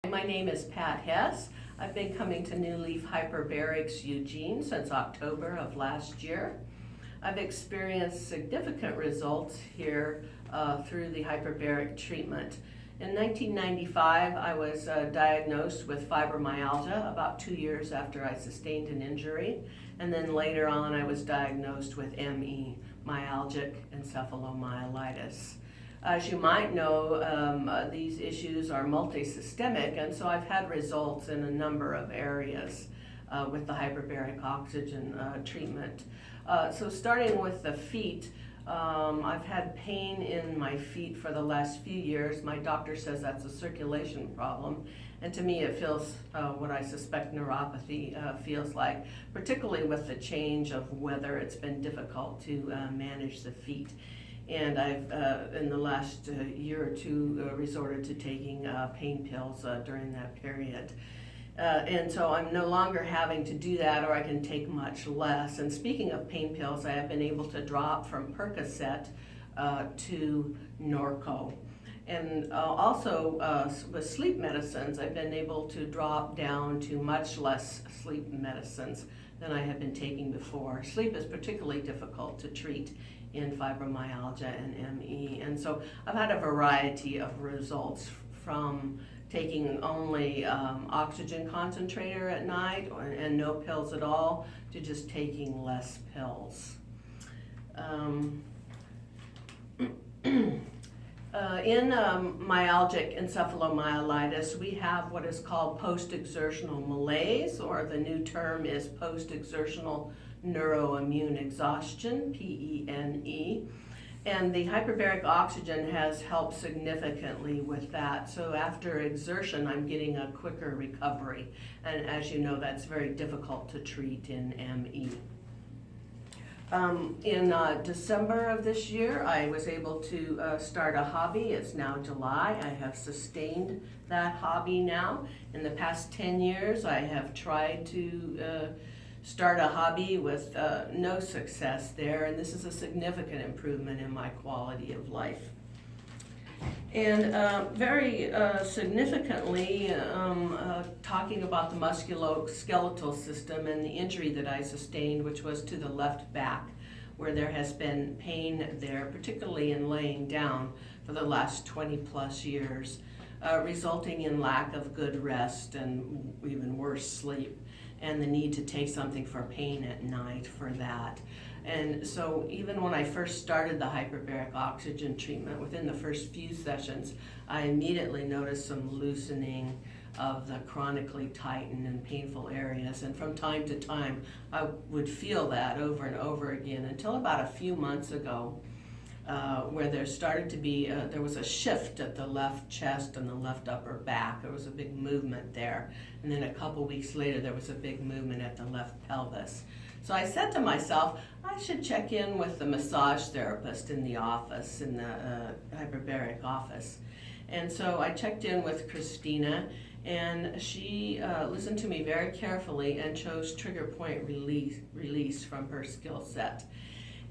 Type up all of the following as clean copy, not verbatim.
My name is Pat Hess. I've been coming to New Leaf Hyperbarics Eugene since October of last year. I've experienced significant results here through the hyperbaric treatment. In 1995, I was diagnosed with fibromyalgia about 2 years after I sustained an injury. And then later on, I was diagnosed with ME, myalgic encephalomyelitis. As you might know, these issues are multisystemic, and so I've had results in a number of areas with the hyperbaric oxygen treatment. So starting with the feet, I've had pain in my feet for the last few years. My doctor says that's a circulation problem, and to me it feels what I suspect neuropathy feels like, particularly with the change of weather. It's been difficult to manage the feet. And I've, in the last year or two, resorted to taking pain pills during that period. And so I'm no longer having to do that, or I can take much less. And speaking of pain pills, I have been able to drop from Percocet to Norco. And also with sleep medicines, I've been able to drop down to much less sleep medicines than I had been taking before. Sleep is particularly difficult to treat in fibromyalgia and ME. And so I've had a variety of results from taking only oxygen concentrator at night and no pills at all to just taking less pills. In myalgic encephalomyelitis, we have what is called post-exertional malaise, or the new term is post-exertional neuroimmune exhaustion, PENE. And the hyperbaric oxygen has helped significantly with that. So after exertion, I'm getting a quicker recovery. And as you know, that's very difficult to treat in ME. In December of this year, I was able to start a hobby. It's now July. I have sustained that hobby now. In the past 10 years, I have tried to start a hobby with no success there, and this is a significant improvement in my quality of life. And very significantly, talking about the musculoskeletal system and the injury that I sustained, which was to the left back, where there has been pain there, particularly in laying down for the last 20 plus years, resulting in lack of good rest and even worse sleep, and the need to take something for pain at night for that. And so even when I first started the hyperbaric oxygen treatment, within the first few sessions, I immediately noticed some loosening of the chronically tightened and painful areas. And from time to time, I would feel that over and over again until about a few months ago, where there started to be, there was a shift at the left chest and the left upper back. There was a big movement there. And then a couple weeks later, there was a big movement at the left pelvis. So I said to myself, I should check in with the massage therapist in the office, in the hyperbaric office. And so I checked in with Christina, and she listened to me very carefully and chose trigger point release from her skill set.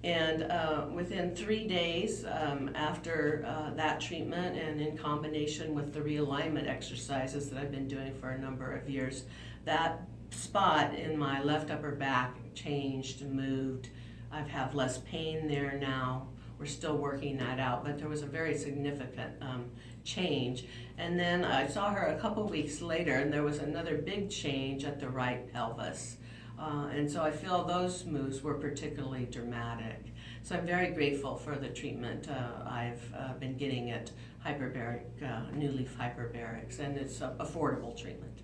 And within 3 days after that treatment, and in combination with the realignment exercises that I've been doing for a number of years, that spot in my left upper back changed, moved. I have less pain there now. We're still working that out, but there was a very significant change. And then I saw her a couple weeks later, and there was another big change at the right pelvis. And so I feel those moves were particularly dramatic. So I'm very grateful for the treatment I've been getting at Hyperbaric, New Leaf Hyperbarics, and it's affordable treatment.